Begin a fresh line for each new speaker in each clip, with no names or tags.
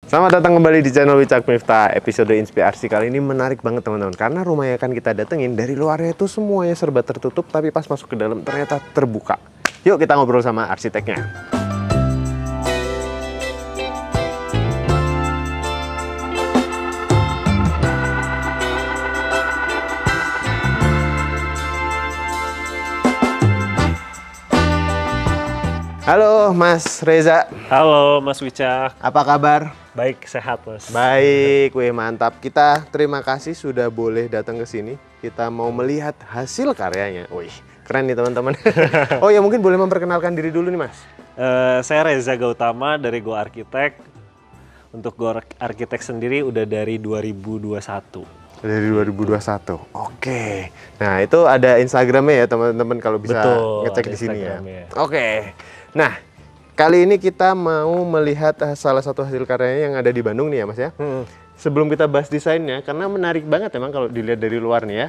Selamat datang kembali di channel Wicak Miftah. Episode inspirasi kali ini menarik banget teman-teman, karena rumah yang akan kita datengin dari luarnya itu semuanya serba tertutup, tapi pas masuk ke dalam ternyata terbuka. Yuk kita ngobrol sama arsiteknya. Halo Mas Reza.
Halo Mas Wicak.
Apa kabar?
Baik, sehat Mas.
Baik, weh mantap. Kita terima kasih sudah boleh datang ke sini. Kita mau melihat hasil karyanya. Wih, keren nih teman-teman. Oh ya, mungkin boleh memperkenalkan diri dulu nih Mas.
Saya Reza Gautama dari Go Architect. Untuk Go Architect sendiri udah dari 2021.
Dari 2021. Oke. Nah, itu ada Instagramnya ya teman-teman, kalau bisa ngecek di sini ya. Oke. Nah, kali ini kita mau melihat salah satu hasil karyanya yang ada di Bandung nih ya Mas ya. Sebelum kita bahas desainnya, karena menarik banget emang kalau dilihat dari luar nih ya.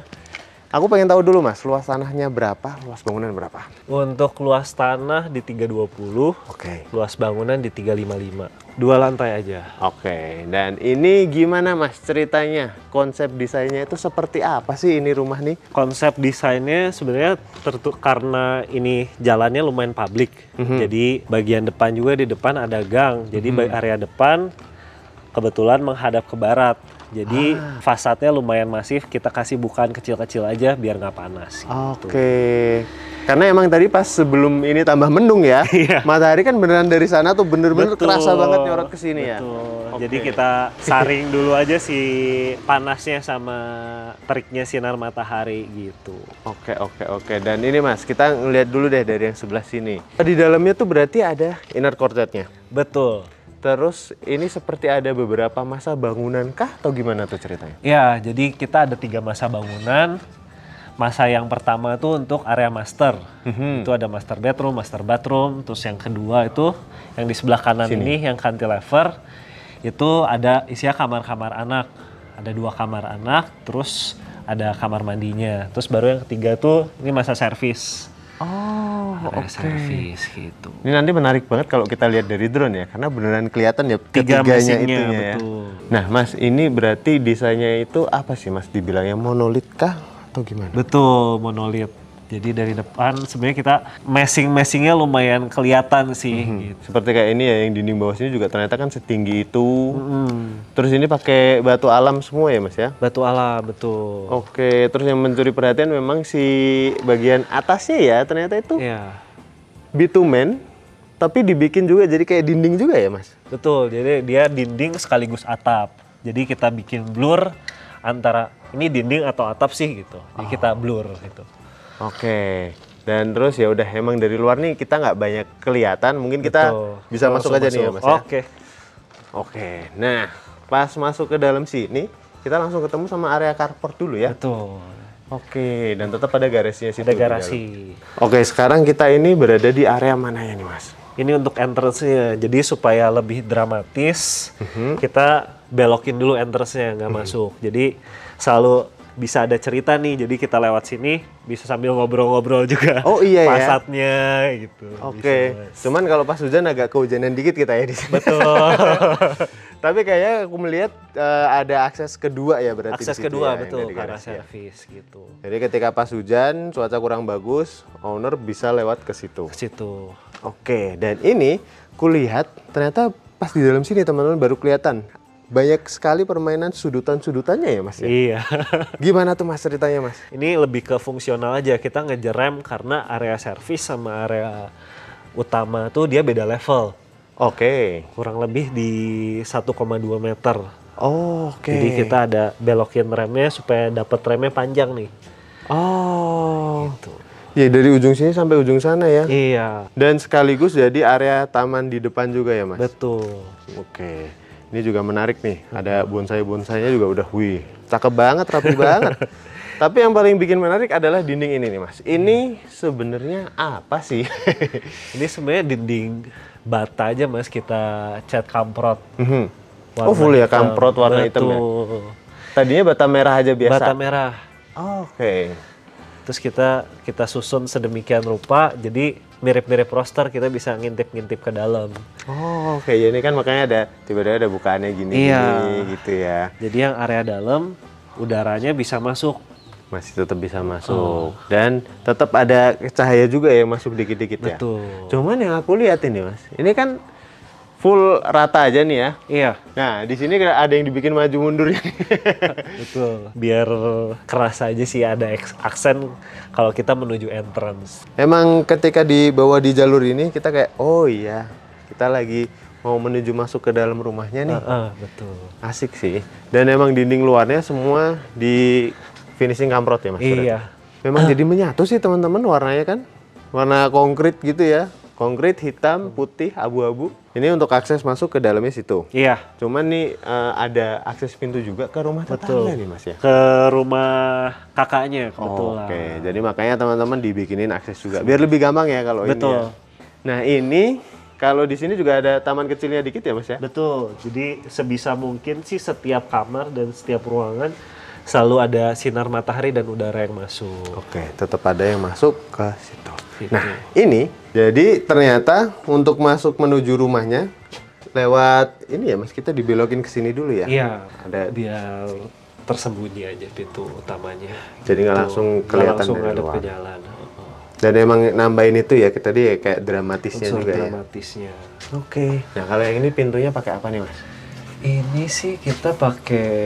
Aku pengen tahu dulu Mas, luas tanahnya berapa, luas bangunan berapa?
Untuk luas tanah di 320,
Oke.
luas bangunan di 355. 2 lantai aja.
Oke, dan ini gimana Mas ceritanya? Konsep desainnya itu seperti apa sih ini rumah nih?
Konsep desainnya sebenarnya karena ini jalannya lumayan publik. Jadi bagian depan juga, di depan ada gang. Jadi area depan kebetulan menghadap ke barat. Jadi fasadnya lumayan masif, kita kasih bukaan kecil-kecil aja biar nggak panas. Gitu.
Oke, karena emang tadi pas sebelum ini tambah mendung ya, matahari kan beneran dari sana tuh bener-bener kerasa banget nyorot ke sini ya. Oke.
Jadi kita saring dulu aja si panasnya sama teriknya sinar matahari gitu.
Oke. Dan ini Mas, kita ngeliat dulu deh dari yang sebelah sini. Di dalamnya tuh berarti ada inner courtyard-nya.
Betul.
Terus ini seperti ada beberapa masa bangunan kah atau gimana tuh ceritanya?
Ya, jadi kita ada 3 masa bangunan. Masa yang pertama itu untuk area master. Itu ada master bedroom, master bathroom. Terus yang kedua itu yang di sebelah kanan ini yang cantilever. Itu ada isinya kamar-kamar anak. Ada 2 kamar anak, terus ada kamar mandinya. Terus baru yang ketiga tuh ini masa servis. Area servis gitu.
Ini nanti menarik banget kalau kita lihat dari drone ya, karena beneran kelihatan ya
3
ketiganya
mesinnya,
itunya ya.
betul.
Nah Mas, ini berarti desainnya itu apa sih Mas? Dibilangnya monolit kah atau gimana?
Betul, monolit. Jadi dari depan sebenarnya kita meshingnya lumayan kelihatan sih. Gitu.
Seperti kayak ini ya, yang dinding bawah sini juga ternyata kan setinggi itu. Terus ini pakai batu alam semua ya Mas ya?
Batu alam, betul.
Oke, terus yang mencuri perhatian memang si bagian atasnya ya, ternyata itu bitumen, tapi dibikin juga jadi kayak dinding juga ya Mas?
Betul, jadi dia dinding sekaligus atap. Jadi kita bikin blur antara ini dinding atau atap sih gitu. Jadi kita blur gitu.
Oke, dan terus ya udah, emang dari luar nih kita nggak banyak kelihatan, mungkin kita bisa masuk aja nih ya Mas ya? Oke, nah pas masuk ke dalam sini kita langsung ketemu sama area carport dulu ya?
Betul.
Oke, dan tetap ada garasinya situ.
Ada garasi.
Oke, sekarang kita ini berada di area mana ya nih Mas?
Ini untuk entrance-nya, jadi supaya lebih dramatis, kita belokin dulu entrance-nya, nggak masuk. Jadi selalu bisa ada cerita nih, jadi kita lewat sini bisa sambil ngobrol-ngobrol juga.
Oh iya ya?
Fasadnya gitu.
Oke, cuman kalau pas hujan agak kehujanan dikit kita ya di sini.
Betul.
Tapi kayaknya aku melihat ada akses kedua ya berarti.
Akses
di situ
kedua,
ya,
betul, karena
garasi ya.
servis gitu.
Jadi ketika pas hujan, cuaca kurang bagus, owner bisa lewat ke situ.
Ke situ.
Oke, dan ini kulihat ternyata pas di dalam sini teman-teman baru kelihatan banyak sekali permainan sudutan-sudutannya ya Mas ya?
Iya.
Gimana tuh Mas ceritanya Mas?
Ini lebih ke fungsional aja, kita ngejerem karena area servis sama area utama tuh dia beda level.
Oke.
Kurang lebih di 1,2 meter.
Oke.
Jadi kita ada belokin remnya supaya dapat remnya panjang nih.
Gitu. Ya dari ujung sini sampai ujung sana ya?
Iya.
Dan sekaligus jadi area taman di depan juga ya Mas?
Betul.
Oke. Ini juga menarik nih, ada bonsai-bonsainya juga udah, wih, cakep banget, rapi banget. Tapi yang paling bikin menarik adalah dinding ini nih Mas. Ini sebenarnya apa sih?
Ini sebenarnya dinding bata aja Mas, kita cat kamprot.
Oh full ya, kamprot warna hitam ya? Tadinya bata merah aja biasa?
Bata merah.
Oke.
Terus kita susun sedemikian rupa, jadi mirip-mirip roster, kita bisa ngintip-ngintip ke dalam.
Oh, kayak ini kan makanya ada tiba-tiba ada bukaannya gini gitu ya.
Jadi yang area dalam udaranya bisa masuk.
Masih tetap bisa masuk dan tetap ada cahaya juga yang masuk dikit-dikit ya.
Betul.
Cuman yang aku lihat ini Mas, ini kan full rata aja nih ya.
Iya.
Nah, di sini ada yang dibikin maju mundur ya.
Betul. Biar keras aja sih ada aksen kalau kita menuju entrance.
Emang ketika dibawa di jalur ini kita kayak oh iya, kita lagi mau menuju masuk ke dalam rumahnya nih.
Betul.
Asik sih. Dan emang dinding luarnya semua di finishing kamprot ya Mas?
Iya.
Memang jadi menyatu sih teman-teman warnanya kan. Warna konkret gitu ya. Konkret, hitam, putih, abu-abu. Ini untuk akses masuk ke dalamnya situ.
Iya.
Cuman nih ada akses pintu juga ke rumah tetangga nih Mas ya?
Ke rumah kakaknya kebetulan.
Oke, jadi makanya teman-teman dibikinin akses juga. Biar lebih gampang ya kalau ini ya. Nah ini, kalau di sini juga ada taman kecilnya dikit ya Mas ya?
Betul, jadi sebisa mungkin sih setiap kamar dan setiap ruangan selalu ada sinar matahari dan udara yang masuk.
Oke, tetap ada yang masuk ke situ. Nah, ini jadi ternyata untuk masuk menuju rumahnya lewat ini ya Mas, kita dibelokin ke sini dulu ya?
Iya, ada biar tersembunyi aja pintu utamanya.
Jadi nggak langsung kelihatan dari luar.
Ke jalan.
Dan emang nambahin itu ya, kita tadi kayak dramatisnya juga
dramatisnya.
Ya? Oke. Nah, kalau yang ini pintunya pakai apa nih Mas?
Ini sih kita pakai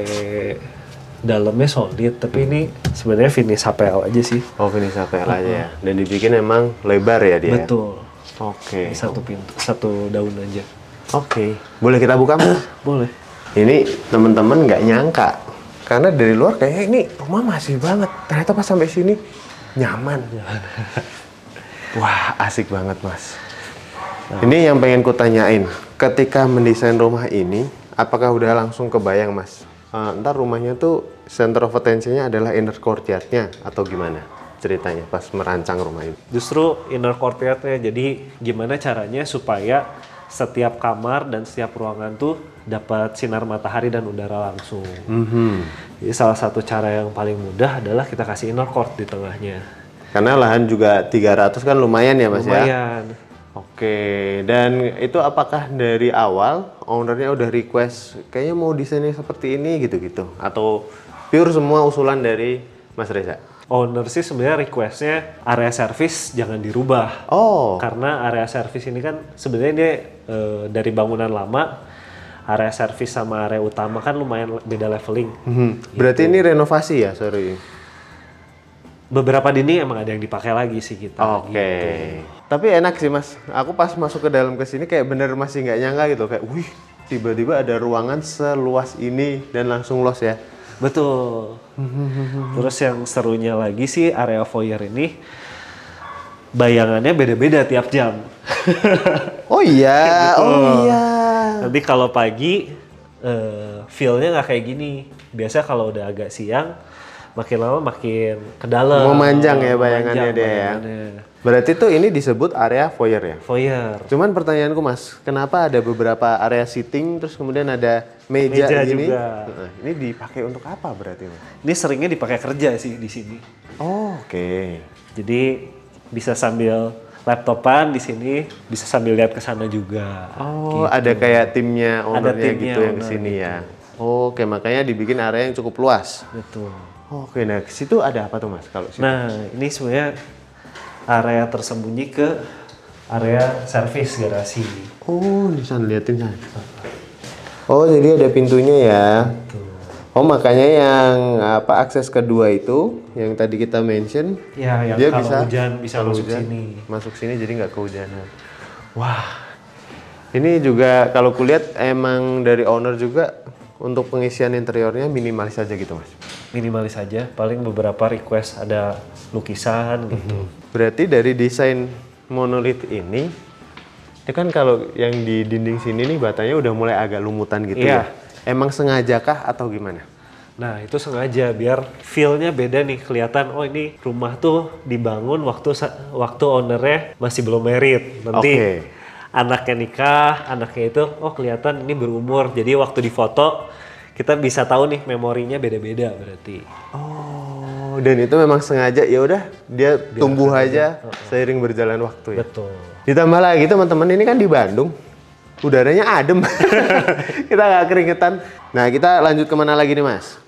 dalamnya solid, tapi ini sebenarnya finish HPL aja sih.
Oh, finish HPL aja ya. Dan dibikin emang lebar ya dia?
Betul.
Oke.
Ini satu pintu, satu daun aja.
Oke. Boleh kita buka Mas?
Boleh.
Ini teman-teman nggak nyangka. Karena dari luar kayak ini rumah masih banget. Ternyata pas sampai sini nyaman. Wah, asik banget Mas. Ini yang pengen kutanyain. Ketika mendesain rumah ini, apakah udah langsung kebayang Mas? Ntar rumahnya tuh center of attention-nya adalah inner courtyard-nya atau gimana ceritanya pas merancang rumah ini?
Justru inner courtyard-nya, jadi gimana caranya supaya setiap kamar dan setiap ruangan tuh dapat sinar matahari dan udara langsung. Jadi salah satu cara yang paling mudah adalah kita kasih inner court di tengahnya.
Karena lahan juga 300 kan lumayan ya Mas ya?
Lumayan.
Oke, dan itu apakah dari awal ownernya udah request kayaknya mau desainnya seperti ini gitu-gitu? Atau pure semua usulan dari Mas Reza?
Owner sih sebenarnya requestnya area service jangan dirubah.
Oh.
Karena area service ini kan sebenarnya dia dari bangunan lama, area service sama area utama kan lumayan beda leveling.
Berarti ini renovasi ya, sorry?
Beberapa dinding emang ada yang dipakai lagi sih kita.
Oke.
Gitu.
Tapi enak sih Mas, aku pas masuk ke dalam ke sini kayak bener masih nggak nyangka gitu. Kayak wih, tiba-tiba ada ruangan seluas ini dan langsung los ya?
Betul. Terus yang serunya lagi sih area foyer ini bayangannya beda-beda tiap jam.
Oh iya, oh iya.
Nanti kalau pagi feel-nya nggak kayak gini. Biasa kalau udah agak siang, makin lama makin ke dalam.
Memanjang ya bayangannya dia ya. Berarti tuh ini disebut area foyer ya?
Foyer.
Cuman pertanyaanku Mas, kenapa ada beberapa area sitting terus kemudian ada meja gini?
Juga.
Ini dipakai untuk apa berarti Mas?
Ini seringnya dipakai kerja sih di sini.
Oh, oke.
Jadi bisa sambil laptopan di sini, bisa sambil lihat ke sana juga.
Oh, gitu. Ada kayak timnya ownernya gitu yang kesini gitu. Ya. Oke, makanya dibikin area yang cukup luas.
Betul.
Oke, nah situ ada apa tuh Mas kalau situ?
Nah, ini sebenarnya area tersembunyi ke area servis garasi.
Oh, bisa liatin kan? Oh, jadi ada pintunya ya.
Betul.
Oh, makanya yang akses kedua itu yang tadi kita mention,
ya, yang
dia
kalau hujan bisa
kalau
masuk
hujan,
sini.
Masuk sini jadi nggak kehujanan. Wah, ini juga kalau kulihat emang dari owner juga untuk pengisian interiornya minimalis aja gitu Mas?
Minimalis aja, paling beberapa request ada lukisan gitu.
Berarti dari desain monolith ini, ya kan kalau yang di dinding sini nih batanya udah mulai agak lumutan gitu ya? Emang sengajakah atau gimana?
Nah itu sengaja biar feel-nya beda nih, kelihatan oh ini rumah tuh dibangun waktu ownernya masih belum married. Nanti anaknya nikah, anaknya itu oh kelihatan ini berumur. Jadi waktu difoto kita bisa tahu nih memorinya beda-beda berarti.
Oh, dan itu memang sengaja ya udah dia tumbuh aja seiring berjalan waktu ya.
Betul.
Ditambah lagi teman-teman ini kan di Bandung, udaranya adem, kita nggak keringetan. Nah kita lanjut kemana lagi nih Mas?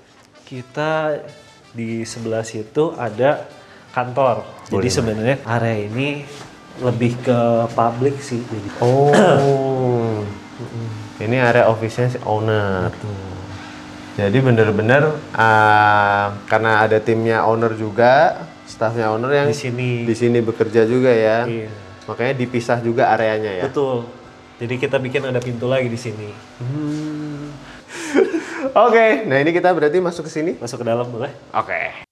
Kita di sebelah situ ada kantor. Jadi sebenarnya area ini lebih ke publik sih. Jadi.
Oh, ini area office-nya si owner.
Betul.
Jadi bener-bener karena ada timnya owner juga, staffnya owner yang di sini bekerja juga ya.
Iya.
Makanya dipisah juga areanya ya.
Betul. Jadi kita bikin ada pintu lagi di sini.
Oke, nah ini kita berarti masuk ke sini.
Masuk ke dalam boleh?
Oke.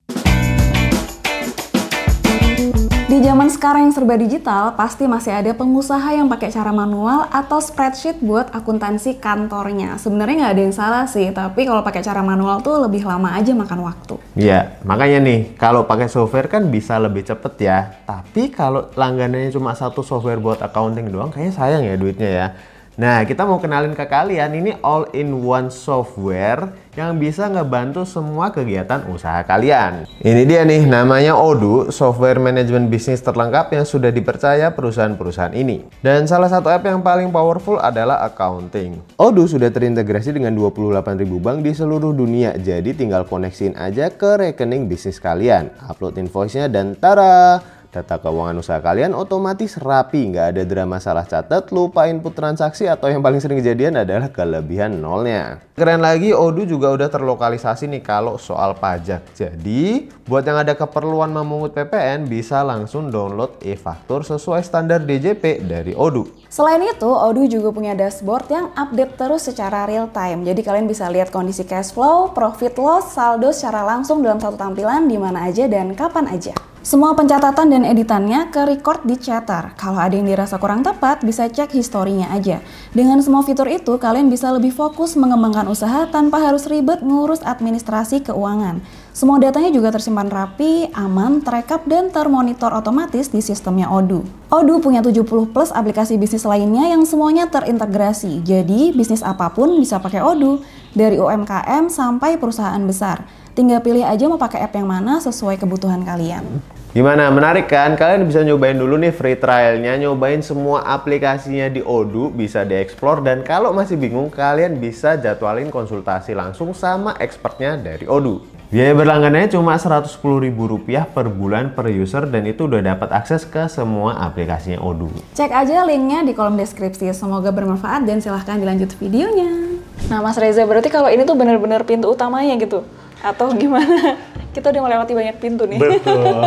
Di zaman sekarang yang serba digital, pasti masih ada pengusaha yang pakai cara manual atau spreadsheet buat akuntansi kantornya. Sebenarnya nggak ada yang salah sih, tapi kalau pakai cara manual tuh lebih lama aja makan waktu.
Iya, makanya nih, kalau pakai software kan bisa lebih cepet ya. Tapi kalau langganannya cuma satu software buat accounting doang, kayaknya sayang ya duitnya ya. Nah, kita mau kenalin ke kalian, ini all-in-one software yang bisa ngebantu semua kegiatan usaha kalian. Ini dia nih, namanya Odoo, software manajemen bisnis terlengkap yang sudah dipercaya perusahaan-perusahaan ini. Dan salah satu app yang paling powerful adalah accounting. Odoo sudah terintegrasi dengan 28.000 bank di seluruh dunia, jadi tinggal koneksiin aja ke rekening bisnis kalian, upload invoice-nya dan tada! Data keuangan usaha kalian otomatis rapi, nggak ada drama salah catat, lupa input transaksi, atau yang paling sering kejadian adalah kelebihan nolnya. Keren lagi, Odoo juga udah terlokalisasi nih kalau soal pajak. Jadi, buat yang ada keperluan memungut PPN, bisa langsung download e-faktur sesuai standar DJP dari Odoo.
Selain itu, Odoo juga punya dashboard yang update terus secara real time. Jadi kalian bisa lihat kondisi cash flow, profit loss, saldo secara langsung dalam satu tampilan di mana aja dan kapan aja. Semua pencatatan dan editannya ke-record di Chatter. Kalau ada yang dirasa kurang tepat, bisa cek historinya aja. Dengan semua fitur itu, kalian bisa lebih fokus mengembangkan usaha tanpa harus ribet ngurus administrasi keuangan. Semua datanya juga tersimpan rapi, aman, terekap, dan termonitor otomatis di sistemnya Odoo. Odoo punya 70 plus aplikasi bisnis lainnya yang semuanya terintegrasi. Jadi, bisnis apapun bisa pakai Odoo, dari UMKM sampai perusahaan besar. Tinggal pilih aja mau pakai app yang mana sesuai kebutuhan kalian.
Gimana, menarik kan? Kalian bisa nyobain dulu nih free trialnya, nyobain semua aplikasinya di Odoo, bisa dieksplor, dan kalau masih bingung, kalian bisa jadwalin konsultasi langsung sama expertnya dari Odoo. Biaya berlangganannya cuma Rp110.000 per bulan per user, dan itu udah dapat akses ke semua aplikasinya Odoo.
Cek aja linknya di kolom deskripsi, semoga bermanfaat dan silahkan dilanjut videonya. Nah Mas Reza, berarti kalau ini tuh bener-bener pintu utamanya gitu? Atau gimana? Kita udah melewati banyak pintu nih.
Betul.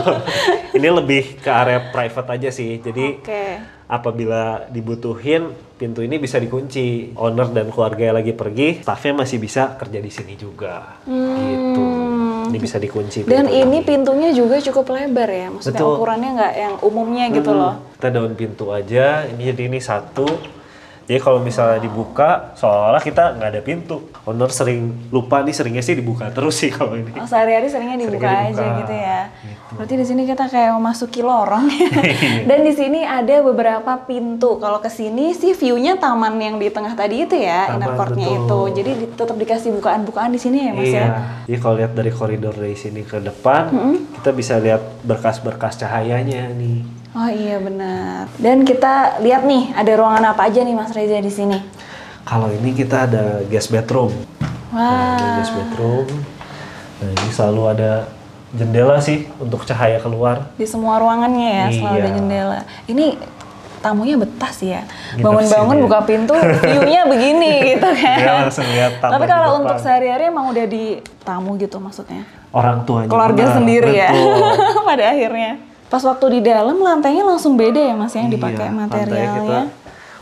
Ini lebih ke area private aja sih. Jadi apabila dibutuhin, pintu ini bisa dikunci. Owner dan keluarga yang lagi pergi, staffnya masih bisa kerja di sini juga. Gitu. Ini bisa dikunci.
Dan ini pintunya juga cukup lebar ya? Maksudnya ukurannya nggak yang umumnya gitu loh.
Kita daun pintu aja. Jadi ini satu. Jadi kalau misalnya dibuka, seolah-olah kita nggak ada pintu. Owner sering lupa nih, seringnya sih dibuka terus sih kalau ini.
Oh, sehari-hari seringnya dibuka aja gitu ya. Gitu. Berarti di sini kita kayak memasuki lorong ya. Dan di sini ada beberapa pintu. Kalau ke sini sih view-nya taman yang di tengah tadi itu ya, inner court-nya itu. Jadi tetap dikasih bukaan-bukaan di sini ya Mas ya.
Jadi kalau lihat dari koridor dari sini ke depan, kita bisa lihat berkas-berkas cahayanya nih.
Oh iya benar. Dan kita lihat nih ada ruangan apa aja nih Mas Reza di sini.
Kalau ini kita ada guest bedroom.
Wah.
Nah, guest bedroom. Nah ini selalu ada jendela sih untuk cahaya keluar.
Di semua ruangannya ya selalu ada jendela. Ini tamunya betah sih ya. Bangun-bangun buka pintu, view-nya begini gitu kan.
Ya, langsung lihat taman.
Tapi kalau untuk sehari-hari emang udah di tamu gitu maksudnya.
Orang tuanya.
Keluarga sendiri ya. Pada akhirnya. Pas waktu di dalam lantainya langsung beda ya Mas yang dipakai materialnya.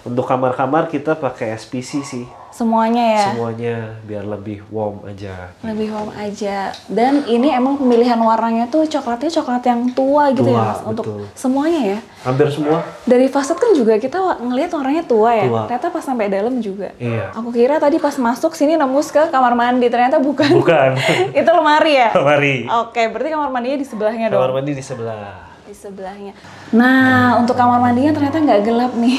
Untuk kamar-kamar kita pakai SPC sih.
Semuanya ya?
Semuanya biar lebih warm aja.
Lebih warm aja. Dan ini emang pemilihan warnanya tuh coklatnya coklat yang tua gitu ya Mas? Untuk semuanya ya?
Hampir semua.
Dari fasad kan juga kita ngelihat warnanya tua ya? Ternyata pas sampai dalam juga.
Iya.
Aku kira tadi pas masuk sini nembus ke kamar mandi, ternyata bukan.
Bukan.
Itu lemari ya?
Lemari.
Oke, berarti kamar mandinya di sebelahnya dong?
Kamar mandi di sebelah.
Di sebelahnya. Nah, untuk kamar mandinya ternyata nggak gelap nih.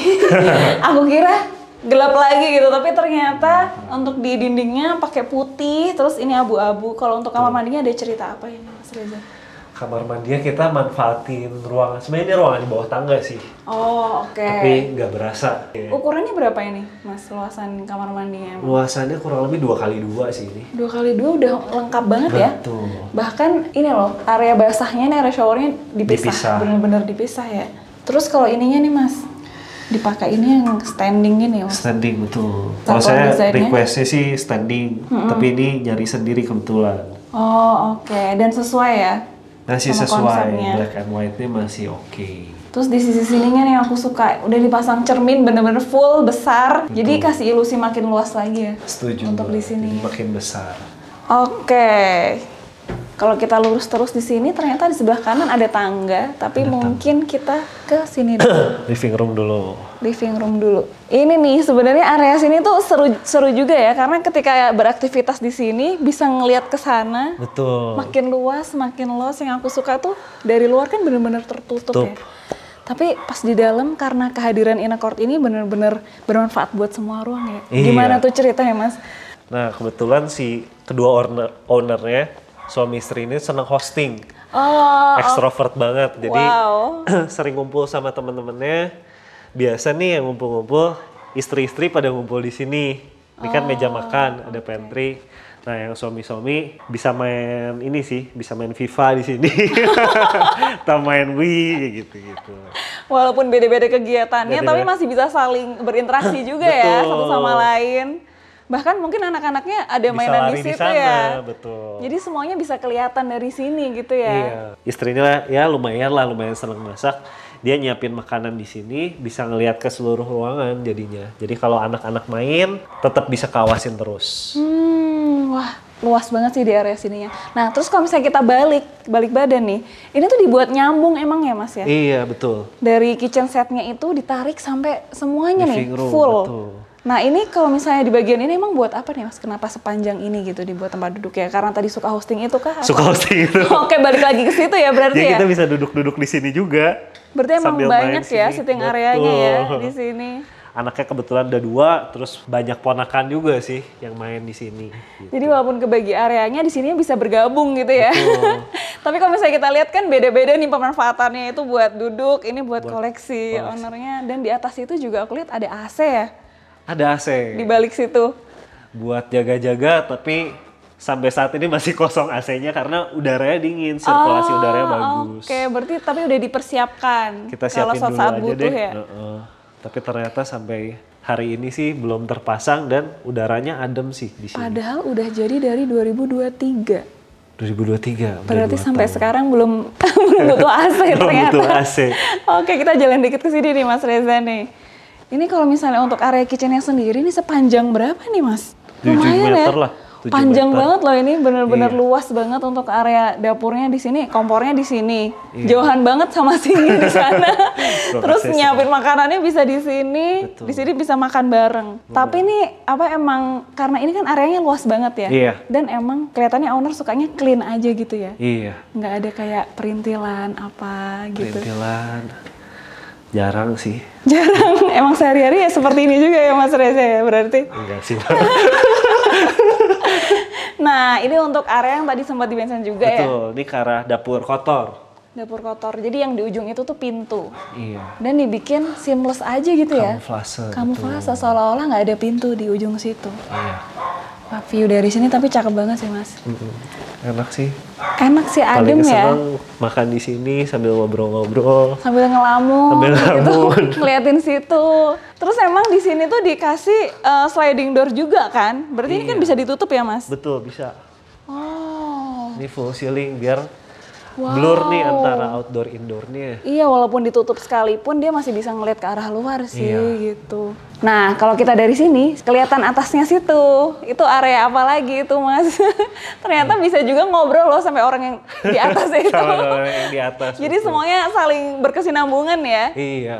Aku kira gelap lagi gitu, tapi ternyata untuk di dindingnya pakai putih, terus ini abu-abu. Kalau untuk kamar mandinya ada cerita apa ini Mas Reza?
Kamar mandinya kita manfaatin ruangan. Sebenarnya ini ruangan di bawah tangga sih.
Oh, oke.
Tapi nggak berasa.
Ukurannya berapa ini, Mas, luasan kamar mandinya?
Luasannya kurang lebih 2x2 sih ini.
2x2 udah lengkap banget ya.
Betul.
Bahkan ini loh, area basahnya nih, area showernya dipisah. Bener-bener dipisah ya. Terus kalau ininya nih, Mas, dipakai ini yang standing gini ya, Mas?
Standing, betul. Kalau saya requestnya sih standing, tapi ini nyari sendiri kebetulan.
Oh, oke. Dan sesuai ya?
Masih sesuai, black and white-nya masih oke.
Terus di sisi sininya nih aku suka, udah dipasang cermin bener-bener full, besar. Betul. Jadi kasih ilusi makin luas lagi ya.
Setuju.
Untuk di sini.
Makin besar.
Oke. Kalau kita lurus terus di sini, ternyata di sebelah kanan ada tangga, tapi mungkin kita ke sini dulu.
Living room dulu.
Living room dulu. Ini nih sebenarnya area sini tuh seru juga ya, karena ketika beraktivitas di sini bisa ngelihat ke sana.
Betul.
Makin luas, makin luas. Yang aku suka tuh dari luar kan bener-bener tertutup ya. Tapi pas di dalam karena kehadiran Inacord ini bener-bener bermanfaat buat semua ruang ya.
Iya.
Gimana tuh ceritanya, Mas?
Nah, kebetulan si kedua ownernya suami istri ini senang hosting, ekstrovert banget, jadi sering ngumpul sama temen-temennya. Biasa nih yang ngumpul-ngumpul, istri-istri pada ngumpul di sini. Ini kan meja makan, ada pantry. Nah, yang suami-suami bisa main ini sih, bisa main FIFA di sini, atau main Wii gitu-gitu.
Walaupun beda-beda kegiatannya, tapi masih bisa saling berinteraksi juga ya satu sama lain. Bahkan mungkin anak-anaknya ada bisa mainan di situ sana, ya.
Betul.
Jadi semuanya bisa kelihatan dari sini gitu ya.
Iya. Istrinya ya lumayan senang masak. Dia nyiapin makanan di sini, bisa ngelihat ke seluruh ruangan jadinya. Jadi kalau anak-anak main, tetap bisa kawasin terus.
Wah, luas banget sih di area sininya. Nah, terus kalau misalnya kita balik badan nih, ini tuh dibuat nyambung emang ya, Mas ya?
Iya, betul.
Dari kitchen setnya itu ditarik sampai semuanya nih full.
Betul.
Nah, ini kalau misalnya di bagian ini emang buat apa nih, Mas? Kenapa sepanjang ini gitu dibuat tempat duduk ya? Karena tadi suka hosting itu kah?
Suka hosting itu.
Oke, balik lagi ke situ ya berarti ya?
Kita bisa duduk-duduk di sini juga.
Berarti emang banyak ya sitting areanya ya di sini.
Anaknya kebetulan ada 2, terus banyak ponakan juga sih yang main di sini. Gitu.
Jadi walaupun kebagi areanya, di sini bisa bergabung gitu ya. Tapi kalau misalnya kita lihat kan beda-beda nih pemanfaatannya, itu buat duduk, ini buat koleksi ownernya. Dan di atas itu juga aku lihat ada AC ya.
Ada AC.
Di balik situ.
Buat jaga-jaga, tapi sampai saat ini masih kosong AC-nya karena udaranya dingin, sirkulasi udaranya bagus.
Oke, berarti tapi udah dipersiapkan.
Kita siapin
kalau saat
dulu aja
butuh
deh.
Ya.
Tapi ternyata sampai hari ini sih belum terpasang dan udaranya adem sih di sini.
Padahal udah jadi dari 2023.
2023.
Berarti sampai sekarang belum butuh AC ternyata.
Belum butuh AC.
Oke, kita jalan dikit ke sini nih Mas Reza nih. Ini kalau misalnya untuk area kitchennya sendiri ini sepanjang berapa nih, Mas?
7 meter lah.
Panjang banget loh ini, bener-bener luas banget untuk area dapurnya di sini, kompornya di sini. Jauhan banget sama sini di sana. Terus nyiapin makanannya bisa di sini bisa makan bareng. Tapi ini emang karena ini kan areanya luas banget ya.
Iya.
Dan emang kelihatannya owner sukanya clean aja gitu ya.
Iya.
Nggak ada kayak perintilan apa gitu.
Perintilan. Jarang sih.
Jarang. Emang sehari-hari ya seperti ini juga ya Mas Reza ya berarti?
Enggak sih.
Nah, ini untuk area yang tadi sempat di-mention juga ya?
Betul, ini ke arah dapur kotor.
Dapur kotor, jadi yang di ujung itu tuh pintu.
Iya.
Dan dibikin seamless aja gitu ya? Kamuflase, seolah-olah nggak ada pintu di ujung situ.
Iya.
Wah, view dari sini tapi cakep banget sih Mas.
Enak sih.
Enak sih, adem ya.
Paling makan di sini sambil ngobrol-ngobrol.
Sambil ngelamun. Gitu, ngeliatin situ. Terus emang di sini tuh dikasih sliding door juga kan? Berarti ini kan bisa ditutup ya Mas?
Betul, bisa.
Oh.
Ini full ceiling biar blur nih antara outdoor indoornya.
Iya, walaupun ditutup sekalipun dia masih bisa ngeliat ke arah luar sih gitu. Nah, kalau kita dari sini kelihatan atasnya situ. Itu area apa lagi itu, Mas? Ternyata bisa juga ngobrol loh sampai orang yang di atas itu.
Sama orang yang di atas.
Jadi semuanya saling berkesinambungan ya.
Iya.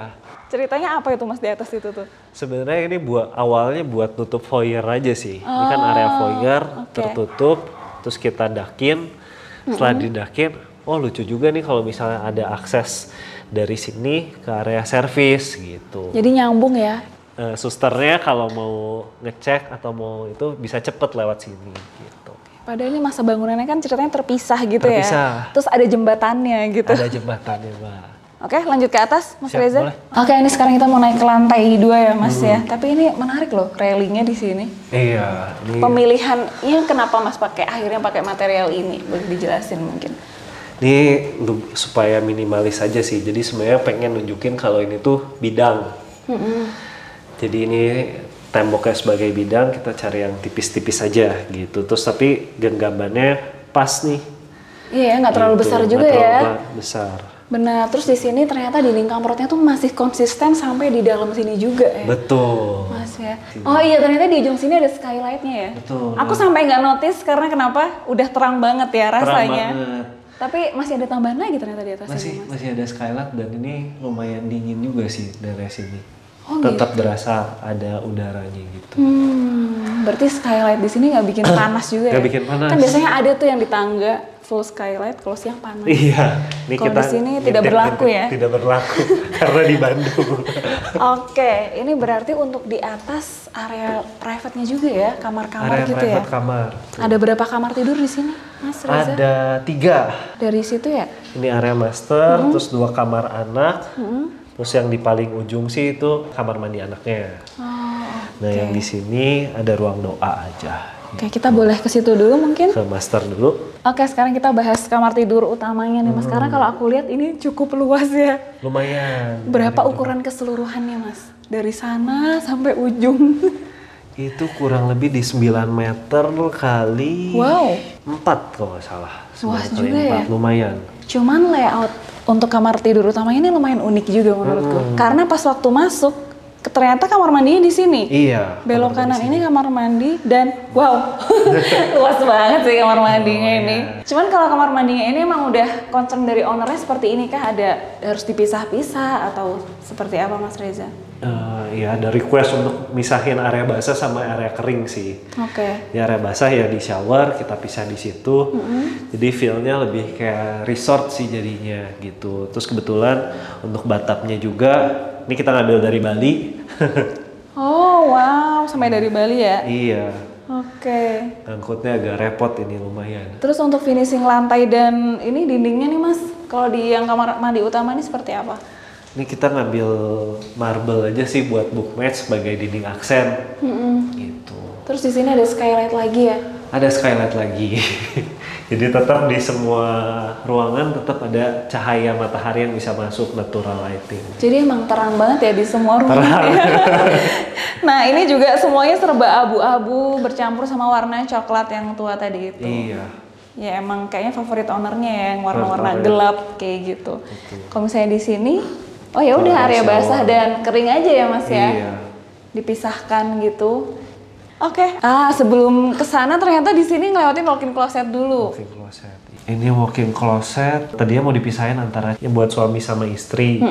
Ceritanya apa itu Mas di atas itu tuh?
Sebenarnya ini awalnya buat tutup foyer aja sih. Ini kan area foyer tertutup, terus kita dakin. Setelah didakin, oh lucu juga nih kalau misalnya ada akses dari sini ke area servis gitu.
Jadi nyambung ya?
Susternya kalau mau ngecek atau mau itu bisa cepet lewat sini gitu.
Padahal ini masa bangunannya kan ceritanya terpisah gitu
terpisah.
Ya. Terus ada jembatannya gitu.
Ada jembatannya, Mbak.
Oke, lanjut ke atas, Mas
Siap,
Reza.
boleh.
Oke, ini sekarang kita mau naik ke lantai 2 ya, Mas ya. Tapi ini menarik loh, railingnya di sini.
Iya. Ini
Pemilihannya kenapa Mas akhirnya pakai material ini? Boleh dijelasin mungkin?
Ini supaya minimalis aja sih. Jadi sebenarnya pengen nunjukin kalau ini tuh bidang. Jadi ini temboknya sebagai bidang, kita cari yang tipis-tipis aja gitu. Terus tapi genggamannya pas nih.
Iya, nggak terlalu
gitu.
besar juga
nggak
ya.
terlalu besar.
Benar. Terus di sini ternyata dinding kamprotnya tuh masih konsisten sampai di dalam sini juga ya.
Betul.
Mas ya. Oh iya, ternyata di ujung sini ada skylightnya ya.
Betul.
Aku sampai nggak notice karena kenapa? Udah terang banget ya rasanya.
Terang banget.
Tapi masih ada tambahan lagi ternyata di atas sini, Mas.
Masih ada skylight dan ini lumayan dingin juga sih dari sini.
Oh,
tetap
gitu.
berasa ada udaranya gitu.
Berarti skylight di sini nggak bikin panas juga
Nggak
ya?
bikin panas.
Kan biasanya ada tuh yang di tangga full skylight kalau siang panas.
Iya. Ini
Kalau
kita
di sini tidak berlaku ya?
Tidak berlaku karena di Bandung.
Oke, ini berarti untuk di atas area private-nya juga ya, kamar-kamar
Area
gitu ya?
private kamar.
Ada berapa kamar tidur di sini, Mas Reza?
Ada 3.
Dari situ ya?
Ini area master, terus 2 kamar anak. Terus yang di paling ujung sih itu kamar mandi anaknya. Nah, yang di sini ada ruang doa aja.
Oke, kita boleh ke situ dulu mungkin?
Ke master dulu.
Oke, sekarang kita bahas kamar tidur utamanya nih, Mas. Karena kalau aku lihat ini cukup luas ya.
Lumayan.
Berapa ukuran keseluruhannya, Mas? Dari sana sampai ujung.
Itu kurang lebih di 9 meter kali
Wow.
4 kalau nggak salah.
Luas
9 kali
juga
4,
ya?
lumayan.
Cuman layout untuk kamar tidur utama ini lumayan unik juga menurutku. Karena pas waktu masuk, ternyata kamar mandinya di sini.
Iya.
Belok kanan ini kamar mandi dan wow, luas banget sih kamar mandinya ini. Cuman kalau kamar mandinya ini emang udah concern dari ownernya seperti ini kah? Ada harus dipisah-pisah atau seperti apa, Mas Reza?
Ya ada request untuk misahin area basah sama area kering sih.
Oke.
Di area basah ya di shower kita pisah di situ. Jadi feel-nya lebih kayak resort sih jadinya gitu. Terus kebetulan untuk bathtubnya juga ini kita ngambil dari Bali.
Oh wow, sampai dari Bali ya?
Iya.
Oke.
Angkutnya agak repot ini lumayan.
Terus untuk finishing lantai dan ini dindingnya nih, Mas, kalau di yang kamar mandi utama ini seperti apa?
Ini kita ngambil marble aja sih buat book match sebagai dinding aksen. Gitu.
Terus di sini ada skylight lagi ya?
Ada skylight lagi. Jadi tetap di semua ruangan tetap ada cahaya matahari yang bisa masuk, natural lighting.
Jadi emang terang banget ya di semua ruangan ya? Nah ini juga semuanya serba abu-abu bercampur sama warna coklat yang tua tadi itu.
Iya.
Ya emang kayaknya favorit ownernya ya yang warna-warna gelap kayak gitu. Kalau misalnya di sini, oh ya udah area basah dan kering aja ya Mas ya?
Iya.
Dipisahkan gitu. Oke. Sebelum kesana ternyata di sini ngelewatin walk-in closet dulu.
Walk-in closet. Ini walk-in closet. Tadinya mau dipisahin antara yang buat suami sama istri.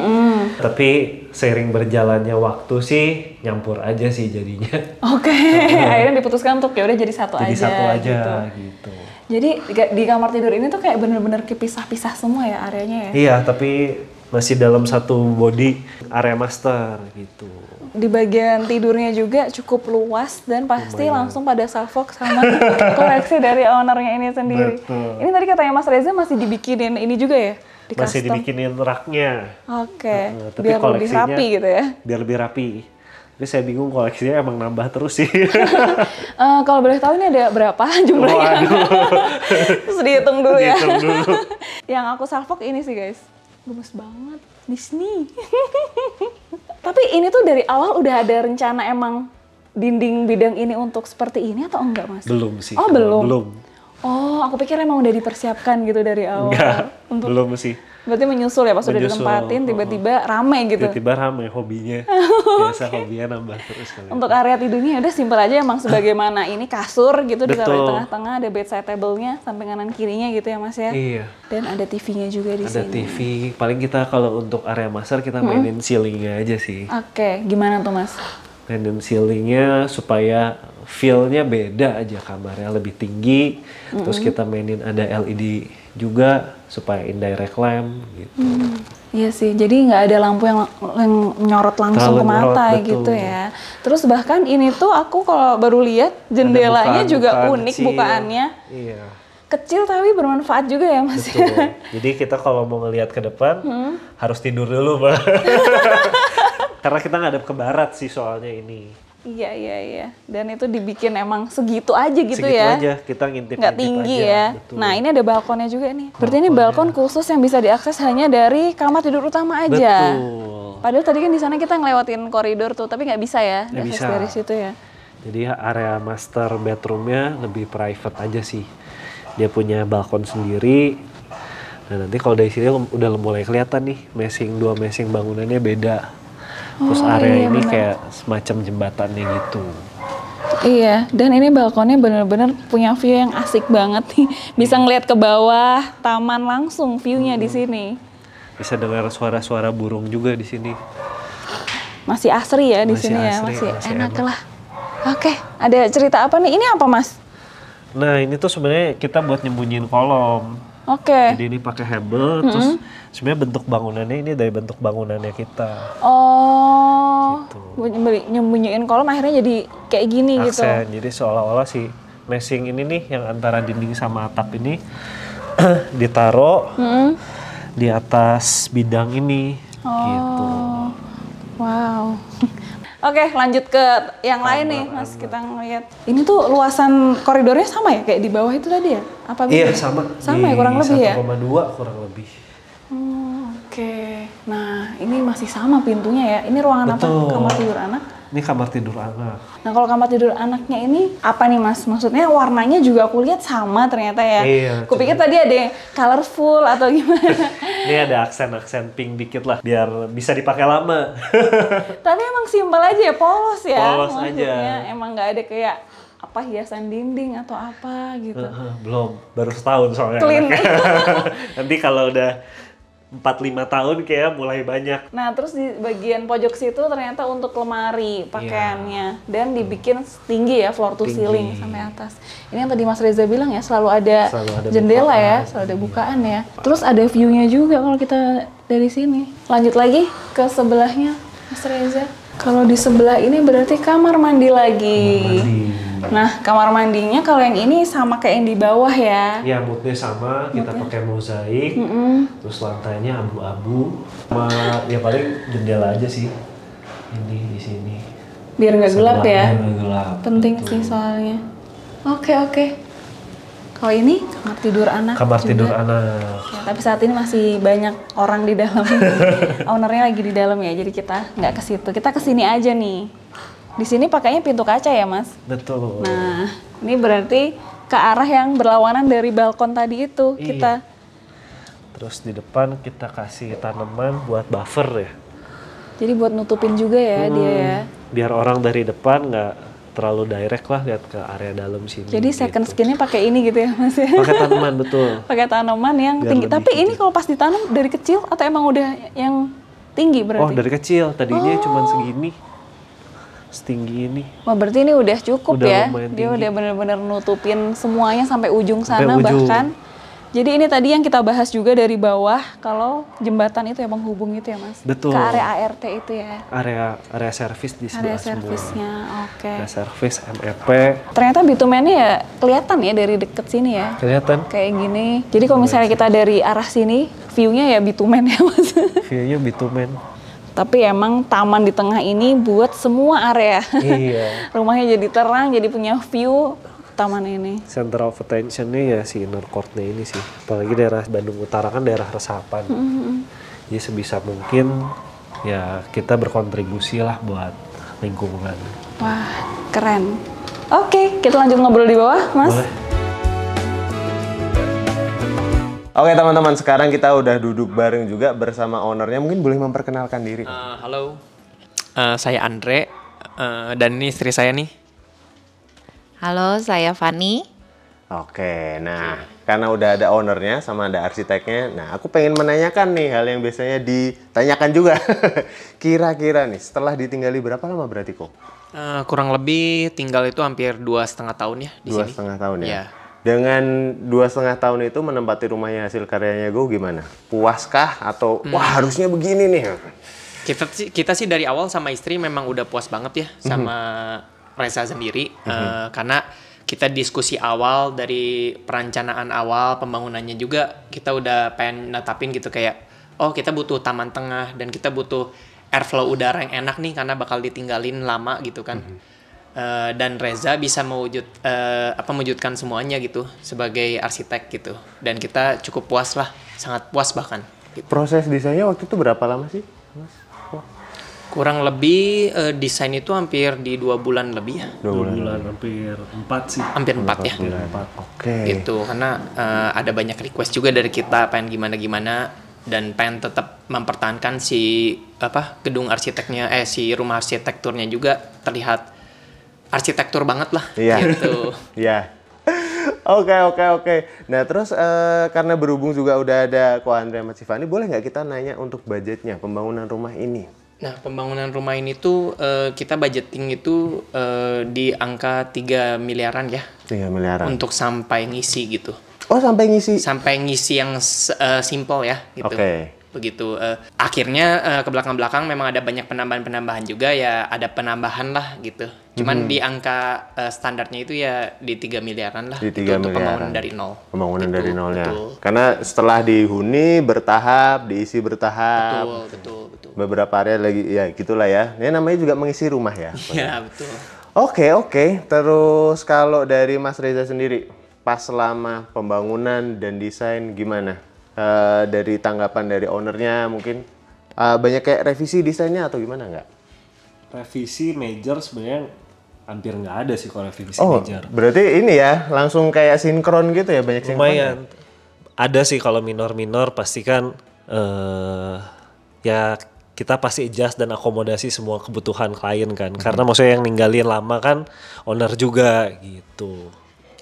Tapi seiring berjalannya waktu sih nyampur aja sih jadinya.
Oke. Akhirnya diputuskan untuk ya udah jadi satu
Jadi
aja.
satu aja
gitu.
gitu.
Jadi di kamar tidur ini tuh kayak bener-bener kepisah-pisah semua ya areanya ya?
Iya, tapi masih dalam satu body area master gitu.
Di bagian tidurnya juga cukup luas dan pasti langsung pada salfok sama koleksi dari ownernya ini sendiri.
Betul.
Ini tadi katanya Mas Reza masih dibikinin ini juga ya? Di
Masih
custom?
dibikinin raknya.
Oke,
Tapi
biar lebih
koleksinya
rapi gitu ya?
Biar lebih rapi. Tapi saya bingung koleksinya emang nambah terus sih.
Kalau boleh tahu ini ada berapa jumlahnya?
Waduh.
Terus dihitung dulu ya.
Dihitung dulu.
Yang aku salfok ini sih guys, gemes banget, Disney. Tapi ini tuh dari awal udah ada rencana emang dinding bidang ini untuk seperti ini atau enggak Mas?
Belum sih.
Oh belum?
Belum.
Oh aku pikir emang udah dipersiapkan gitu dari awal.
Enggak,
Untuk,
belum sih.
berarti menyusul ya pas udah
Menyusul.
ditempatin tiba-tiba rame gitu.
Tiba-tiba rame hobinya. Biasa hobinya nambah terus kali.
Untuk area tidurnya udah simpel aja emang sebagaimana ini kasur gitu ditaruh di
Betul.
tengah-tengah, ada bedside table-nya samping kanan kirinya gitu ya Mas ya.
Iya.
Dan ada TV-nya juga di
Ada
sini.
TV. Paling kita kalau untuk area master kita mainin ceilingnya aja sih.
Oke, gimana tuh Mas?
Mainin ceilingnya supaya feel-nya beda aja kamarnya lebih tinggi. Terus kita mainin ada LED juga supaya indirect lamp gitu.
Iya sih, jadi nggak ada lampu yang nyorot langsung ke mata gitu ya. Terus bahkan ini tuh aku kalau baru lihat jendelanya juga unik kecil. Bukaannya. Iya. Kecil tapi bermanfaat juga ya Mas.
Betul. Jadi kita kalau mau ngelihat ke depan harus tidur dulu Mbak. Karena kita ngadep ke barat sih soalnya ini.
Iya. Dan itu dibikin emang segitu aja gitu
segitu
ya.
Segitu aja, kita ngintip
nggak tinggi
aja.
Ya.
Betul.
Nah ini ada balkonnya juga nih. Berarti ini balkon khusus yang bisa diakses hanya dari kamar tidur utama aja.
Betul.
Padahal tadi kan di sana kita ngelewatin koridor tuh, tapi nggak bisa ya diakses dari situ ya.
Jadi area master bedroomnya lebih private aja sih. Dia punya balkon sendiri. Nah nanti kalau dari sini udah mulai kelihatan nih, dua meshing bangunannya beda. Terus area ini bener. Kayak semacam jembatannya gitu.
Iya, dan ini balkonnya bener-bener punya view yang asik banget nih. Bisa ngeliat ke bawah, taman langsung view-nya di sini.
Bisa dengar suara-suara burung juga di sini.
Masih asri ya di sini ya, masih enak lah. Oke, ada cerita apa nih? Ini apa Mas?
Nah ini tuh sebenarnya kita buat nyembunyiin kolom.
Oke.
Jadi ini pakai hebel, terus sebenarnya bentuk bangunannya ini dari bentuk bangunannya kita.
Oh, gitu. Nyembunyiin kolom akhirnya jadi kayak gini
aksen,
gitu.
Jadi seolah-olah si meshing ini nih yang antara dinding sama atap ini ditaro di atas bidang ini. Gitu.
Wow. Oke, lanjut ke yang lain nih, Mas. Kita ngeliat. Ini tuh luasan koridornya sama ya kayak di bawah itu tadi ya? Apa
iya, sama.
Sama ya, kurang lebih ya?
1,2 kurang lebih.
Oke. Nah, ini masih sama pintunya ya. Ini ruangan apa? Kamar tidur anak?
Ini kamar tidur anak.
Nah, kalau kamar tidur anaknya ini apa nih, Mas? Maksudnya warnanya juga aku lihat sama ternyata ya.
Iya.
Kupikir tadi ada yang colorful atau gimana.
Ini ada aksen-aksen pink dikit lah, biar bisa dipakai lama.
Tapi emang simpel aja ya, polos ya.
Polos aja.
Emang nggak ada kayak apa hiasan dinding atau apa gitu.
Belum, baru setahun soalnya.
Clean.
Nanti kalau udah 4-5 tahun kayak mulai banyak.
Nah terus di bagian pojok situ ternyata untuk lemari pakaiannya. Dan dibikin tinggi ya, floor to ceiling sampai atas. Ini yang tadi Mas Reza bilang ya, selalu ada jendela bukaan, ya, selalu ada bukaan ya. Terus ada view-nya juga kalau kita dari sini. Lanjut lagi ke sebelahnya Mas Reza. Kalau di sebelah ini berarti kamar mandi lagi. Nah, kamar mandinya kalau yang ini sama kayak yang di bawah ya?
Iya, moodnya sama. Kita pakai mozaik. Terus lantainya abu-abu. Sama ya paling jendela aja sih. Ini di sini.
Biar nggak gelap ya?
Biar nggak gelap.
Penting sih soalnya. Oke. Kalau ini kamar tidur anak.
Kamar
juga.
Tidur anak.
Ya, tapi saat ini masih banyak orang di dalam. Ownernya lagi di dalam ya, jadi kita nggak ke situ. Kita ke sini aja nih. Di sini pakainya pintu kaca ya, Mas?
Betul.
Nah, ini berarti ke arah yang berlawanan dari balkon tadi itu kita.
Terus di depan kita kasih tanaman buat buffer ya.
Jadi buat nutupin juga ya dia ya.
Biar orang dari depan nggak terlalu direct lah lihat ke area dalam sini.
Jadi second skin-nya pakai ini gitu ya, Mas ya?
Pakai tanaman, betul.
Pakai tanaman yang biar tinggi. Tapi ini kalau pas ditanam dari kecil atau emang udah yang tinggi berarti?
Oh, dari kecil. Tadinya cuma segini. Setinggi ini.
Wah, berarti ini udah cukup ya. Dia udah bener-bener nutupin semuanya sampai ujung sana bahkan. Jadi ini tadi yang kita bahas juga dari bawah, kalau jembatan itu ya penghubung itu ya, Mas?
Betul.
Ke area ART itu ya?
Area servis di sebelah semua.
Area servisnya, oke.
Area servis, MEP.
Ternyata bitumennya ya kelihatan ya dari deket sini ya?
Kelihatan.
Kayak gini. Jadi kalau misalnya kita dari arah sini, view-nya ya bitumen ya, Mas?
View-nya bitumen.
Tapi emang taman di tengah ini buat semua area.
Iya.
Rumahnya jadi terang, jadi punya view taman ini.
Center of attention-nya ya si inner court-nya ini sih. Apalagi daerah Bandung Utara kan daerah resapan. Jadi sebisa mungkin ya kita berkontribusi lah buat lingkungan.
Wah, keren. Oke, kita lanjut ngobrol di bawah, Mas.
Boleh.
Oke teman-teman, sekarang kita udah duduk bareng juga bersama ownernya. Mungkin boleh memperkenalkan diri.
Halo, saya Andre dan ini istri saya nih.
Halo, saya Fani.
Oke, nah karena udah ada ownernya sama ada arsiteknya, nah aku pengen menanyakan nih hal yang biasanya ditanyakan juga. Kira-kira nih setelah ditinggali berapa lama berarti kok?
Kurang lebih tinggal itu hampir 2,5 tahun ya di sini.
2,5 tahun ya?
Iya.
Dengan 2,5 tahun itu menempati rumahnya hasil karyanya Go gimana? Puaskah atau wah harusnya begini nih?
Kita sih dari awal sama istri memang udah puas banget ya sama Reza sendiri karena kita diskusi awal dari perencanaan awal pembangunannya juga kita udah pengen netapin gitu kayak kita butuh taman tengah dan kita butuh airflow udara yang enak nih karena bakal ditinggalin lama gitu kan. Dan Reza bisa mewujudkan semuanya gitu sebagai arsitek gitu dan kita cukup puas lah, sangat puas bahkan gitu.
Proses desainnya waktu itu berapa lama sih, Mas?
Kurang lebih desain itu hampir di 2 bulan lebih ya.
2 bulan hampir 4 sih.
Hampir 4 ya.
Oke.
Gitu karena ada banyak request juga dari kita pengen gimana dan pengen tetap mempertahankan si gedung arsiteknya si rumah arsitekturnya juga terlihat arsitektur banget lah gitu.
Iya. Oke. Nah terus karena berhubung juga udah ada Ko Andre sama Tiffany, boleh nggak kita nanya untuk budgetnya pembangunan rumah ini?
Nah pembangunan rumah ini tuh kita budgeting itu di angka 3 miliaran ya.
3 miliaran.
Untuk sampai ngisi gitu.
Oh sampai ngisi?
Sampai ngisi yang simple ya gitu.
Oke.
Begitu akhirnya ke belakang-belakang memang ada banyak penambahan juga ya ada penambahan lah gitu cuman di angka standarnya itu ya di 3 miliaran lah
di 3
itu untuk
miliaran.
pembangunan dari nol
pembangunan
gitu,
dari nolnya
betul.
Karena setelah dihuni bertahap diisi bertahap
betul
beberapa area lagi ya gitulah ya ini namanya juga mengisi rumah ya.
Iya betul.
Oke. Terus kalau dari Mas Reza sendiri pas selama pembangunan dan desain gimana? Dari tanggapan dari ownernya mungkin banyak kayak revisi desainnya atau gimana nggak?
Revisi major sebenarnya hampir nggak ada sih kalau revisi major.
Berarti ini ya langsung kayak sinkron gitu ya banyak sinkron.
Lumayan. Ada sih kalau minor pasti kan ya kita pasti adjust dan akomodasi semua kebutuhan klien kan. Karena maksudnya yang ninggalin lama kan owner juga gitu.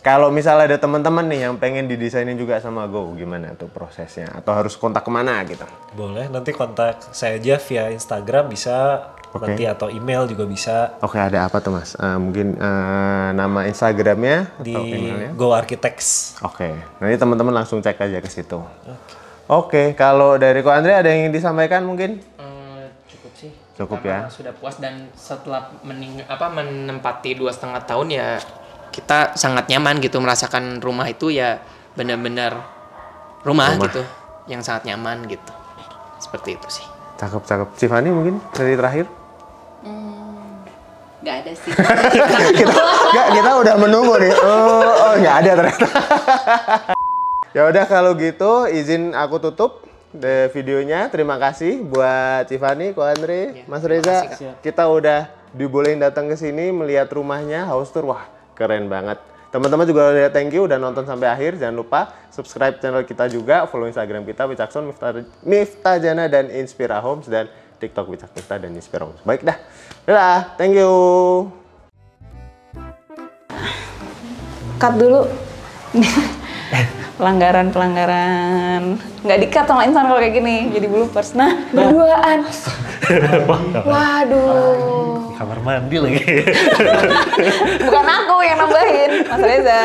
Kalau misalnya ada teman-teman nih yang pengen didesainin juga sama Go, gimana tuh prosesnya? Atau harus kontak kemana gitu?
Boleh, nanti kontak saya aja via Instagram bisa, nanti atau email juga bisa.
Oke, ada apa tuh Mas? Mungkin nama Instagramnya
di
atau emailnya?
Go Architects.
Oke, nanti teman-teman langsung cek aja ke situ. Oke, kalau dari Ko Andre ada yang disampaikan mungkin?
Cukup sih.
Cukup
karena
ya.
Sudah puas dan setelah menempati 2,5 tahun ya kita sangat nyaman gitu merasakan rumah itu ya benar-benar rumah gitu yang sangat nyaman gitu seperti itu sih.
Cakep. Tiffany mungkin dari terakhir?
Nggak ada sih.
kita udah menunggu nih. Nggak ada ternyata. Ya udah kalau gitu izin aku tutup videonya. Terima kasih buat Tiffany, Ko Andre, Mas Reza. Kita udah dibolehin datang ke sini melihat rumahnya, house tour. Wah, keren banget. Teman-teman juga udah thank you udah nonton sampai akhir. Jangan lupa subscribe channel kita juga, follow Instagram kita Wicakson, Miftah Jana dan Inspira Homes dan TikTok Wicak Miftah dan Inspira Homes. Baik dah. Dadah, thank you.
Cut dulu. pelanggaran nggak di-cut sama insan kalau kayak gini jadi bloopers. Nah berduaan. Waduh,
Kamar mandi lagi.
bukan aku yang nambahin, Mas Reza.